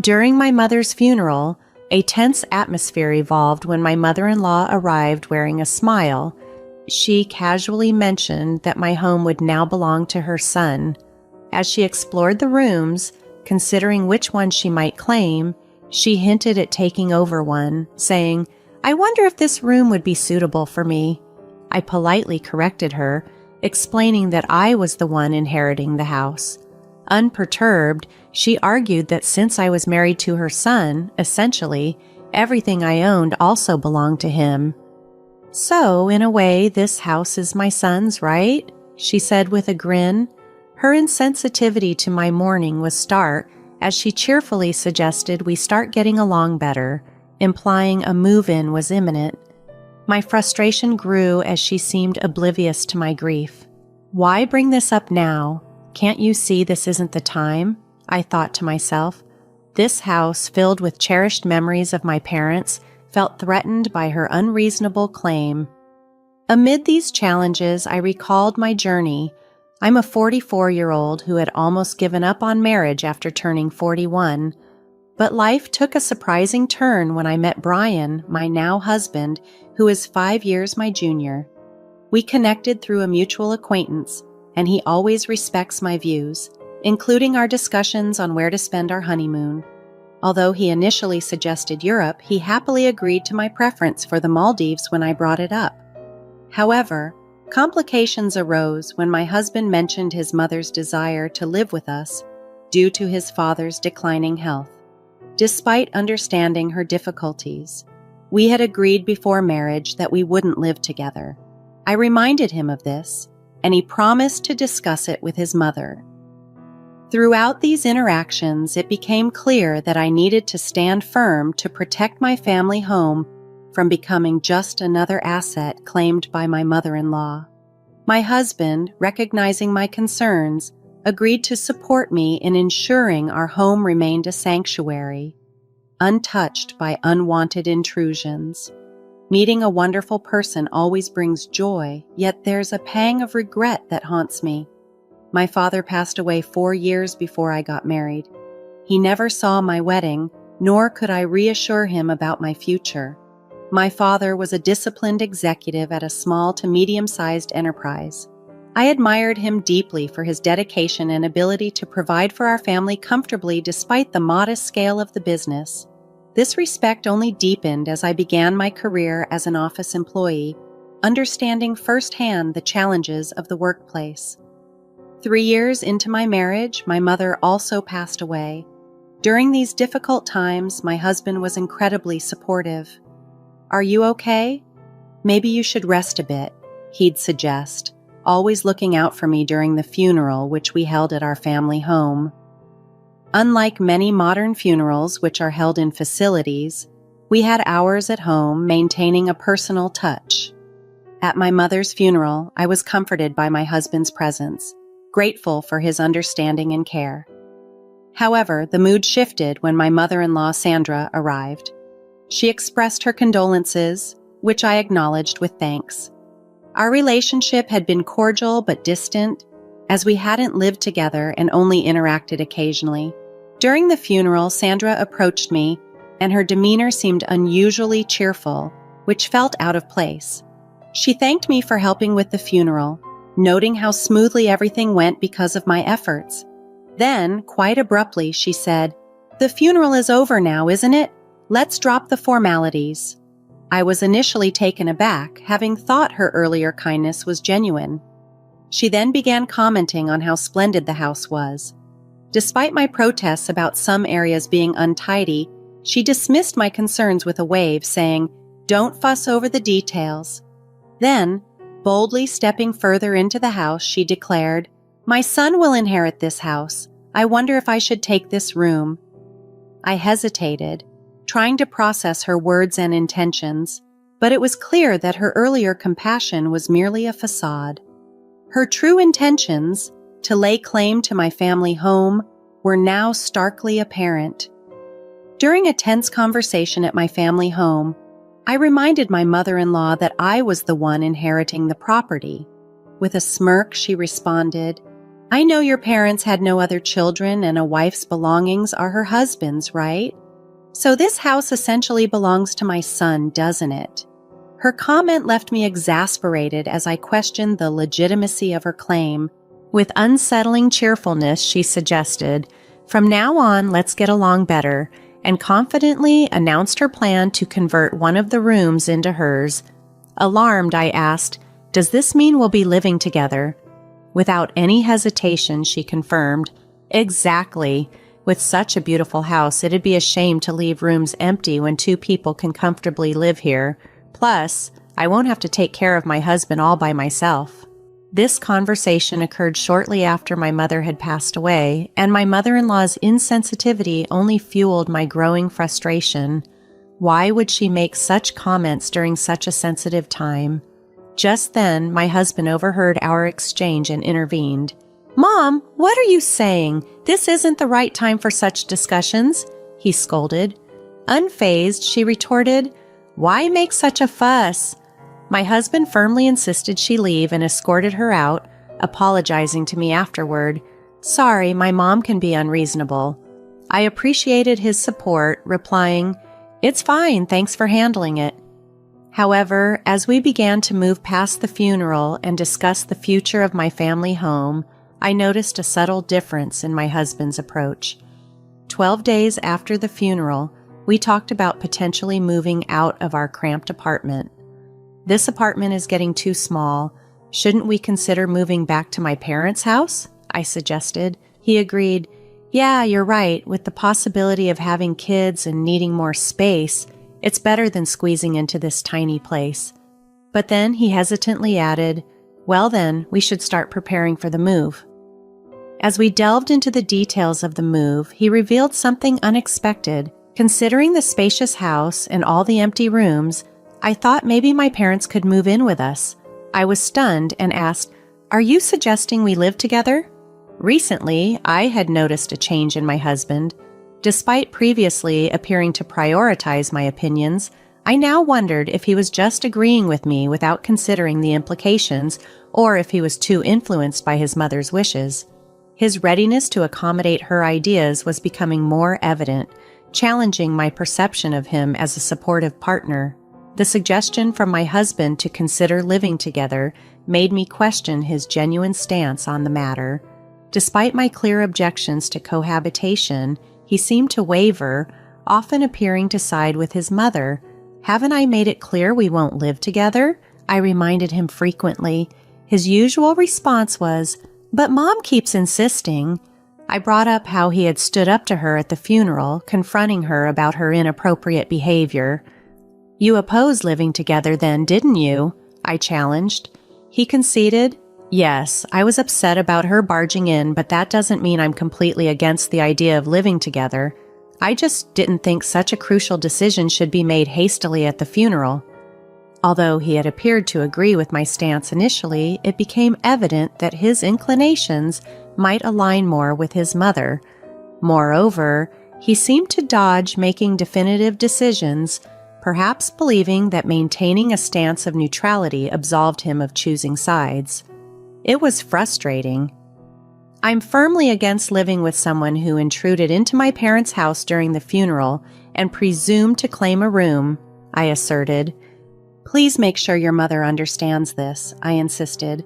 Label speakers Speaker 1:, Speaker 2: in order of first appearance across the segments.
Speaker 1: During my mother's funeral, a tense atmosphere evolved when my mother-in-law arrived wearing a smile. She casually mentioned that my home would now belong to her son. As she explored the rooms, considering which one she might claim, she hinted at taking over one, saying, "I wonder if this room would be suitable for me." I politely corrected her, explaining that I was the one inheriting the house. Unperturbed, she argued that since I was married to her son, essentially, everything I owned also belonged to him. "So, in a way, this house is my son's, right?" she said with a grin. Her insensitivity to my mourning was stark, as she cheerfully suggested we start getting along better, implying a move-in was imminent. My frustration grew as she seemed oblivious to my grief. "Why bring this up now? Can't you see this isn't the time?" I thought to myself. This house, filled with cherished memories of my parents, felt threatened by her unreasonable claim. Amid these challenges, I recalled my journey. I'm a 44-year-old who had almost given up on marriage after turning 41. But life took a surprising turn when I met Brian, my now husband, who is 5 years my junior. We connected through a mutual acquaintance, and he always respects my views, including our discussions on where to spend our honeymoon. Although he initially suggested Europe, he happily agreed to my preference for the Maldives when I brought it up. However, complications arose when my husband mentioned his mother's desire to live with us due to his father's declining health. Despite understanding her difficulties, we had agreed before marriage that we wouldn't live together. I reminded him of this, and he promised to discuss it with his mother. Throughout these interactions, it became clear that I needed to stand firm to protect my family home from becoming just another asset claimed by my mother-in-law. My husband, recognizing my concerns, agreed to support me in ensuring our home remained a sanctuary, untouched by unwanted intrusions. Meeting a wonderful person always brings joy, yet there's a pang of regret that haunts me. My father passed away 4 years before I got married. He never saw my wedding, nor could I reassure him about my future. My father was a disciplined executive at a small to medium-sized enterprise. I admired him deeply for his dedication and ability to provide for our family comfortably despite the modest scale of the business. This respect only deepened as I began my career as an office employee, understanding firsthand the challenges of the workplace. 3 years into my marriage, my mother also passed away. During these difficult times, my husband was incredibly supportive. "Are you okay? Maybe you should rest a bit," he'd suggest, always looking out for me during the funeral which we held at our family home. Unlike many modern funerals which are held in facilities, we had ours at home, maintaining a personal touch. At my mother's funeral, I was comforted by my husband's presence, grateful for his understanding and care. However, the mood shifted when my mother-in-law Sandra arrived. She expressed her condolences, which I acknowledged with thanks. Our relationship had been cordial but distant, as we hadn't lived together and only interacted occasionally. During the funeral, Sandra approached me, and her demeanor seemed unusually cheerful, which felt out of place. She thanked me for helping with the funeral, noting how smoothly everything went because of my efforts. Then, quite abruptly, she said, "The funeral is over now, isn't it? Let's drop the formalities." I was initially taken aback, having thought her earlier kindness was genuine. She then began commenting on how splendid the house was. Despite my protests about some areas being untidy, she dismissed my concerns with a wave, saying, "Don't fuss over the details." Then, boldly stepping further into the house, she declared, "My son will inherit this house. I wonder if I should take this room." I hesitated, trying to process her words and intentions, but it was clear that her earlier compassion was merely a facade. Her true intentions, to lay claim to my family home, were now starkly apparent. During a tense conversation at my family home, I reminded my mother-in-law that I was the one inheriting the property. With a smirk, she responded, I know your parents had no other children and a wife's belongings are her husband's, right? So this house essentially belongs to my son, doesn't it? Her comment left me exasperated as I questioned the legitimacy of her claim. With unsettling cheerfulness, she suggested, "From now on, let's get along better," and confidently announced her plan to convert one of the rooms into hers. Alarmed, I asked, "Does this mean we'll be living together?" Without any hesitation, she confirmed, "Exactly. With such a beautiful house, it'd be a shame to leave rooms empty when two people can comfortably live here. Plus, I won't have to take care of my husband all by myself." This conversation occurred shortly after my mother had passed away, and my mother-in-law's insensitivity only fueled my growing frustration. Why would she make such comments during such a sensitive time? Just then, my husband overheard our exchange and intervened. "Mom, what are you saying? This isn't the right time for such discussions," he scolded. Unfazed, she retorted, "Why make such a fuss?" My husband firmly insisted she leave and escorted her out, apologizing to me afterward. "Sorry, my mom can be unreasonable." I appreciated his support, replying, "It's fine, thanks for handling it." However, as we began to move past the funeral and discuss the future of my family home, I noticed a subtle difference in my husband's approach. 12 days after the funeral, we talked about potentially moving out of our cramped apartment. "This apartment is getting too small. Shouldn't we consider moving back to my parents' house?" I suggested. He agreed, "Yeah, you're right. With the possibility of having kids and needing more space, it's better than squeezing into this tiny place." But then he hesitantly added, "Well then, we should start preparing for the move." As we delved into the details of the move, he revealed something unexpected. Considering the spacious house and all the empty rooms, I thought maybe my parents could move in with us. I was stunned and asked, "Are you suggesting we live together?" Recently, I had noticed a change in my husband. Despite previously appearing to prioritize my opinions, I now wondered if he was just agreeing with me without considering the implications, or if he was too influenced by his mother's wishes. His readiness to accommodate her ideas was becoming more evident, challenging my perception of him as a supportive partner. The suggestion from my husband to consider living together made me question his genuine stance on the matter. Despite my clear objections to cohabitation, he seemed to waver, often appearing to side with his mother. "Haven't I made it clear we won't live together?" I reminded him frequently. His usual response was, "But Mom keeps insisting." I brought up how he had stood up to her at the funeral, confronting her about her inappropriate behavior. "You opposed living together then, didn't you?" I challenged. He conceded, "Yes, I was upset about her barging in, but that doesn't mean I'm completely against the idea of living together. I just didn't think such a crucial decision should be made hastily at the funeral." Although he had appeared to agree with my stance initially, it became evident that his inclinations might align more with his mother. Moreover, he seemed to dodge making definitive decisions, perhaps believing that maintaining a stance of neutrality absolved him of choosing sides. It was frustrating. "I'm firmly against living with someone who intruded into my parents' house during the funeral and presumed to claim a room," I asserted. "Please make sure your mother understands this," I insisted.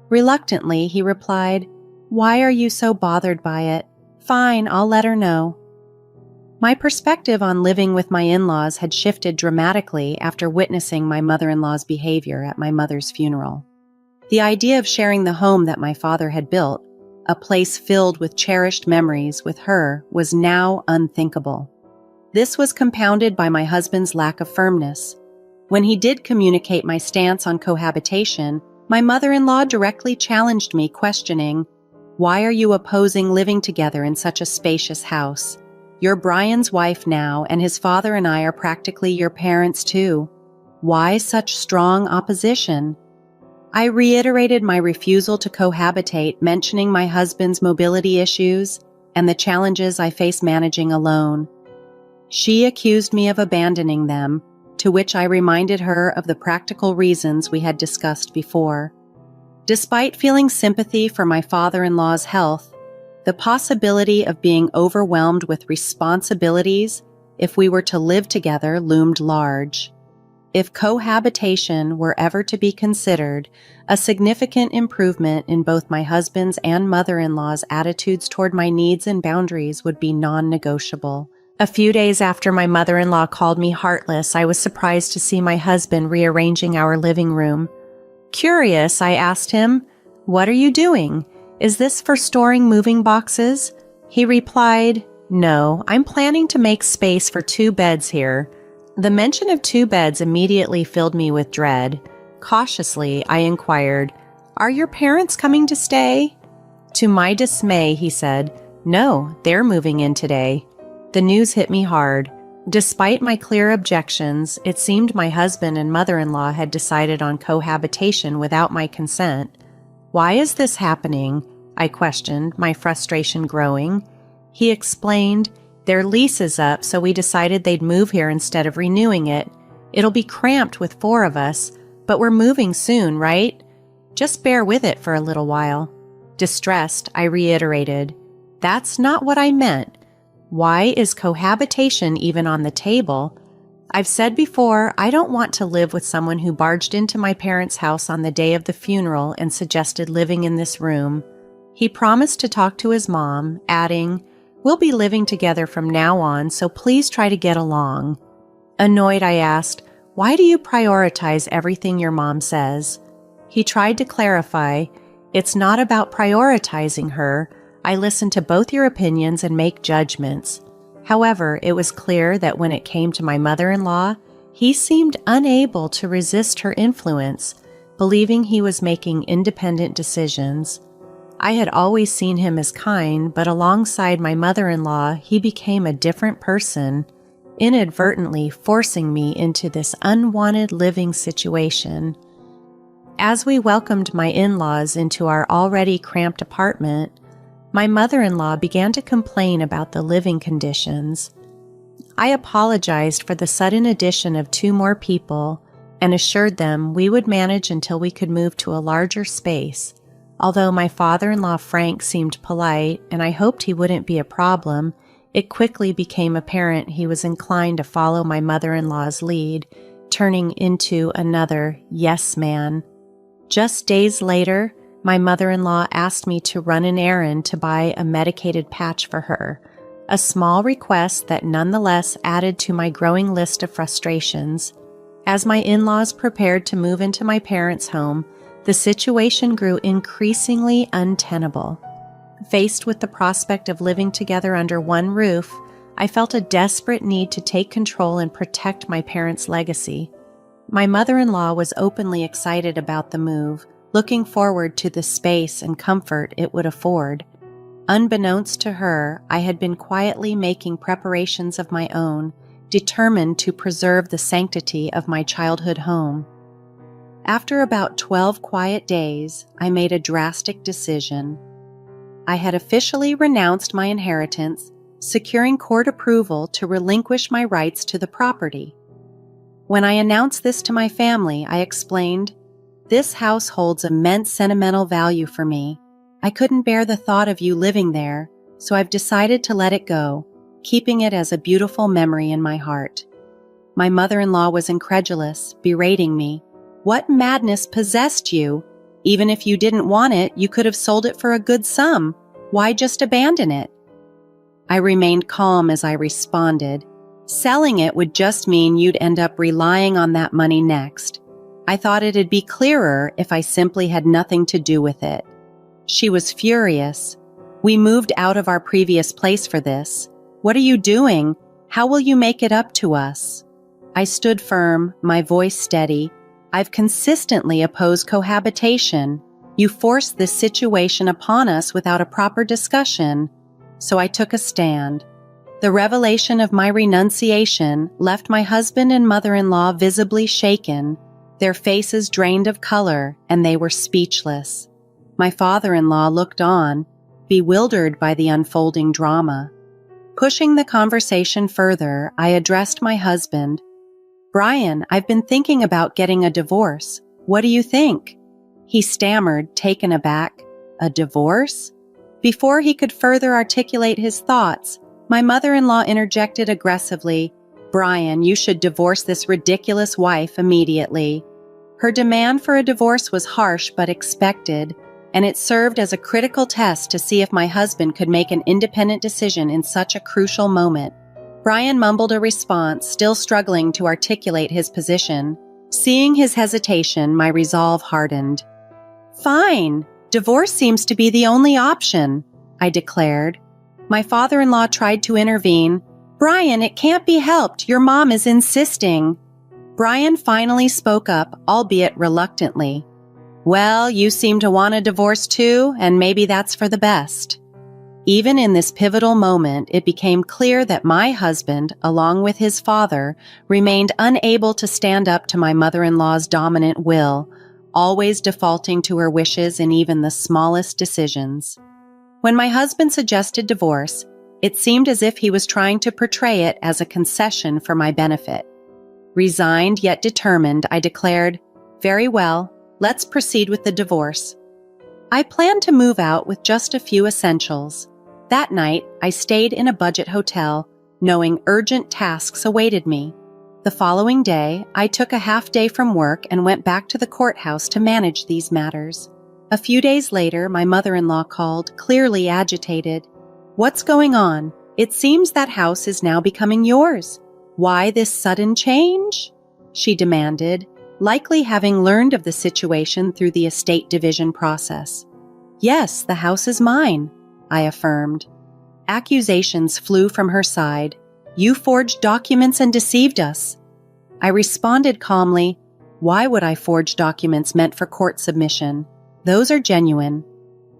Speaker 1: Reluctantly, he replied, "Why are you so bothered by it? Fine, I'll let her know." My perspective on living with my in-laws had shifted dramatically after witnessing my mother-in-law's behavior at my mother's funeral. The idea of sharing the home that my father had built, a place filled with cherished memories with her, was now unthinkable. This was compounded by my husband's lack of firmness. When he did communicate my stance on cohabitation, my mother-in-law directly challenged me, questioning, "Why are you opposing living together in such a spacious house? You're Brian's wife now, and his father and I are practically your parents too. Why such strong opposition?" I reiterated my refusal to cohabitate, mentioning my husband's mobility issues and the challenges I face managing alone. She accused me of abandoning them, to which I reminded her of the practical reasons we had discussed before. Despite feeling sympathy for my father-in-law's health, the possibility of being overwhelmed with responsibilities if we were to live together loomed large. If cohabitation were ever to be considered, a significant improvement in both my husband's and mother-in-law's attitudes toward my needs and boundaries would be non-negotiable. A few days after my mother-in-law called me heartless, I was surprised to see my husband rearranging our living room. Curious, I asked him, "What are you doing? Is this for storing moving boxes?" He replied, "No, I'm planning to make space for 2 beds here." The mention of 2 beds immediately filled me with dread. Cautiously, I inquired, "Are your parents coming to stay?" To my dismay, he said, "No, they're moving in today." The news hit me hard. Despite my clear objections, it seemed my husband and mother-in-law had decided on cohabitation without my consent. "Why is this happening?" I questioned, my frustration growing. He explained, "Their lease is up, so we decided they'd move here instead of renewing it. It'll be cramped with 4 of us, but we're moving soon, right? Just bear with it for a little while." Distressed, I reiterated, "That's not what I meant. Why is cohabitation even on the table? I've said before, I don't want to live with someone who barged into my parents' house on the day of the funeral and suggested living in this room." He promised to talk to his mom, adding, "We'll be living together from now on, so please try to get along." Annoyed, I asked, "Why do you prioritize everything your mom says?" He tried to clarify, "It's not about prioritizing her. I listen to both your opinions and make judgments." However, it was clear that when it came to my mother-in-law, he seemed unable to resist her influence, believing he was making independent decisions. I had always seen him as kind, but alongside my mother-in-law, he became a different person, inadvertently forcing me into this unwanted living situation. As we welcomed my in-laws into our already cramped apartment, my mother-in-law began to complain about the living conditions. I apologized for the sudden addition of 2 more people and assured them we would manage until we could move to a larger space. Although my father-in-law Frank seemed polite and I hoped he wouldn't be a problem, it quickly became apparent he was inclined to follow my mother-in-law's lead, turning into another yes man. Just days later, my mother-in-law asked me to run an errand to buy a medicated patch for her, a small request that nonetheless added to my growing list of frustrations. As my in-laws prepared to move into my parents' home, the situation grew increasingly untenable. Faced with the prospect of living together under one roof, I felt a desperate need to take control and protect my parents' legacy. My mother-in-law was openly excited about the move, looking forward to the space and comfort it would afford. Unbeknownst to her, I had been quietly making preparations of my own, determined to preserve the sanctity of my childhood home. After about 12 quiet days, I made a drastic decision. I had officially renounced my inheritance, securing court approval to relinquish my rights to the property. When I announced this to my family, I explained, "This house holds immense sentimental value for me. I couldn't bear the thought of you living there, so I've decided to let it go, keeping it as a beautiful memory in my heart." My mother-in-law was incredulous, berating me. "What madness possessed you? Even if you didn't want it, you could have sold it for a good sum. Why just abandon it?" I remained calm as I responded, "Selling it would just mean you'd end up relying on that money next. I thought it'd be clearer if I simply had nothing to do with it." She was furious. "We moved out of our previous place for this. What are you doing? How will you make it up to us?" I stood firm, my voice steady. "I've consistently opposed cohabitation. You forced this situation upon us without a proper discussion." So I took a stand. The revelation of my renunciation left my husband and mother-in-law visibly shaken, their faces drained of color, and they were speechless. My father-in-law looked on, bewildered by the unfolding drama. Pushing the conversation further, I addressed my husband. "Brian, I've been thinking about getting a divorce. What do you think?" He stammered, taken aback. A divorce? Before he could further articulate his thoughts, my mother-in-law interjected aggressively, "Brian, you should divorce this ridiculous wife immediately." Her demand for a divorce was harsh but expected, and it served as a critical test to see if my husband could make an independent decision in such a crucial moment. Brian mumbled a response, still struggling to articulate his position. Seeing his hesitation, my resolve hardened. "Fine. Divorce seems to be the only option," I declared. My father-in-law tried to intervene. "Brian, it can't be helped. Your mom is insisting." Brian finally spoke up, albeit reluctantly. "Well, you seem to want a divorce too, and maybe that's for the best." Even in this pivotal moment, it became clear that my husband, along with his father, remained unable to stand up to my mother-in-law's dominant will, always defaulting to her wishes in even the smallest decisions. When my husband suggested divorce, it seemed as if he was trying to portray it as a concession for my benefit. Resigned yet determined, I declared, "Very well, let's proceed with the divorce." I planned to move out with just a few essentials. That night, I stayed in a budget hotel, knowing urgent tasks awaited me. The following day, I took a half day from work and went back to the courthouse to manage these matters. A few days later, my mother-in-law called, clearly agitated. "What's going on? It seems that house is now becoming yours. Why this sudden change?" she demanded, likely having learned of the situation through the estate division process. "Yes, the house is mine," I affirmed. Accusations flew from her side. "You forged documents and deceived us." I responded calmly, "Why would I forge documents meant for court submission? Those are genuine."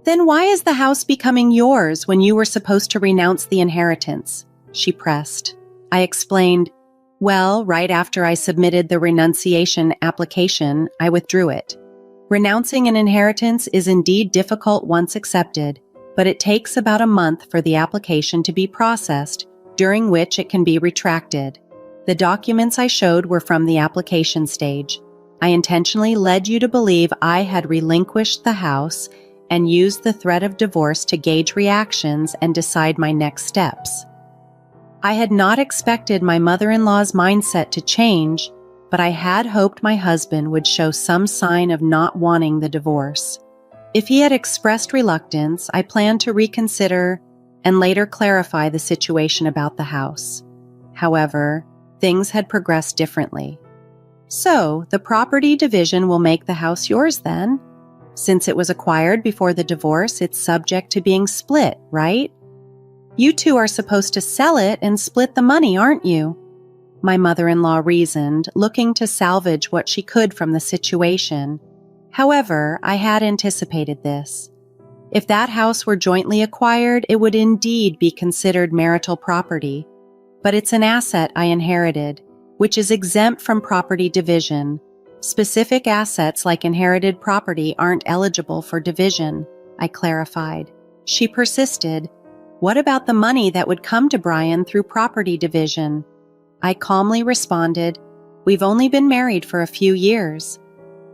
Speaker 1: "Then why is the house becoming yours when you were supposed to renounce the inheritance?" she pressed. I explained, "Well, right after I submitted the renunciation application, I withdrew it. Renouncing an inheritance is indeed difficult once accepted, but it takes about a month for the application to be processed, during which it can be retracted. The documents I showed were from the application stage. I intentionally led you to believe I had relinquished the house and used the threat of divorce to gauge reactions and decide my next steps." I had not expected my mother-in-law's mindset to change, but I had hoped my husband would show some sign of not wanting the divorce. If he had expressed reluctance, I planned to reconsider and later clarify the situation about the house. However, things had progressed differently. "So, the property division will make the house yours then? Since it was acquired before the divorce, it's subject to being split, right? You two are supposed to sell it and split the money, aren't you?" My mother-in-law reasoned, looking to salvage what she could from the situation. However, I had anticipated this. If that house were jointly acquired, it would indeed be considered marital property. But it's an asset I inherited, which is exempt from property division. Specific assets like inherited property aren't eligible for division, I clarified. She persisted, "What about the money that would come to Brian through property division?" I calmly responded, "We've only been married for a few years."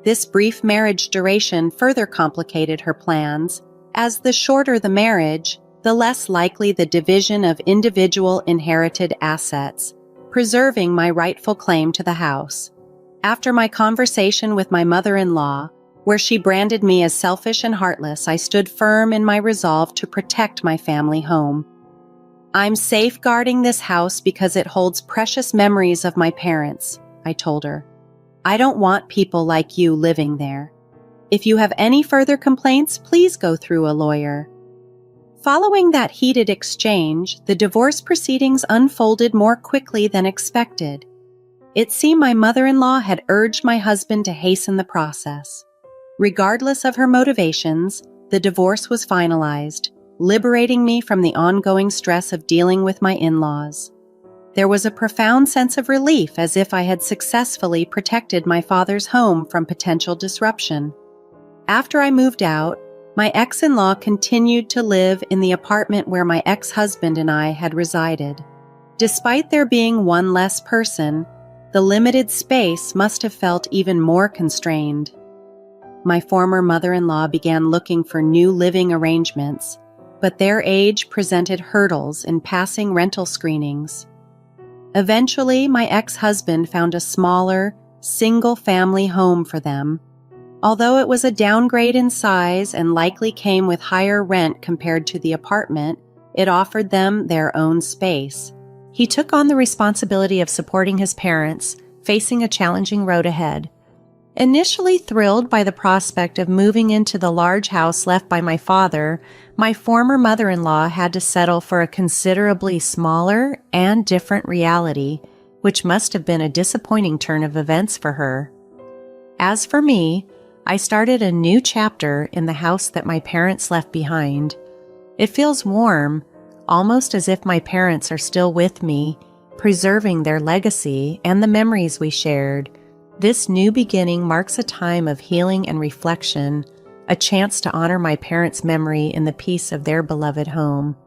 Speaker 1: This brief marriage duration further complicated her plans, as the shorter the marriage, the less likely the division of individual inherited assets, preserving my rightful claim to the house. After my conversation with my mother-in-law, where she branded me as selfish and heartless, I stood firm in my resolve to protect my family home. "I'm safeguarding this house because it holds precious memories of my parents," I told her. "I don't want people like you living there. If you have any further complaints, please go through a lawyer." Following that heated exchange, the divorce proceedings unfolded more quickly than expected. It seemed my mother-in-law had urged my husband to hasten the process. Regardless of her motivations, the divorce was finalized, liberating me from the ongoing stress of dealing with my in-laws. There was a profound sense of relief, as if I had successfully protected my father's home from potential disruption. After I moved out, my ex-in-law continued to live in the apartment where my ex-husband and I had resided. Despite there being one less person, the limited space must have felt even more constrained. My former mother-in-law began looking for new living arrangements, but their age presented hurdles in passing rental screenings. Eventually, my ex-husband found a smaller, single-family home for them. Although it was a downgrade in size and likely came with higher rent compared to the apartment, it offered them their own space. He took on the responsibility of supporting his parents, facing a challenging road ahead. Initially thrilled by the prospect of moving into the large house left by my father, my former mother-in-law had to settle for a considerably smaller and different reality, which must have been a disappointing turn of events for her. As for me, I started a new chapter in the house that my parents left behind. It feels warm, almost as if my parents are still with me, preserving their legacy and the memories we shared. This new beginning marks a time of healing and reflection, a chance to honor my parents' memory in the peace of their beloved home.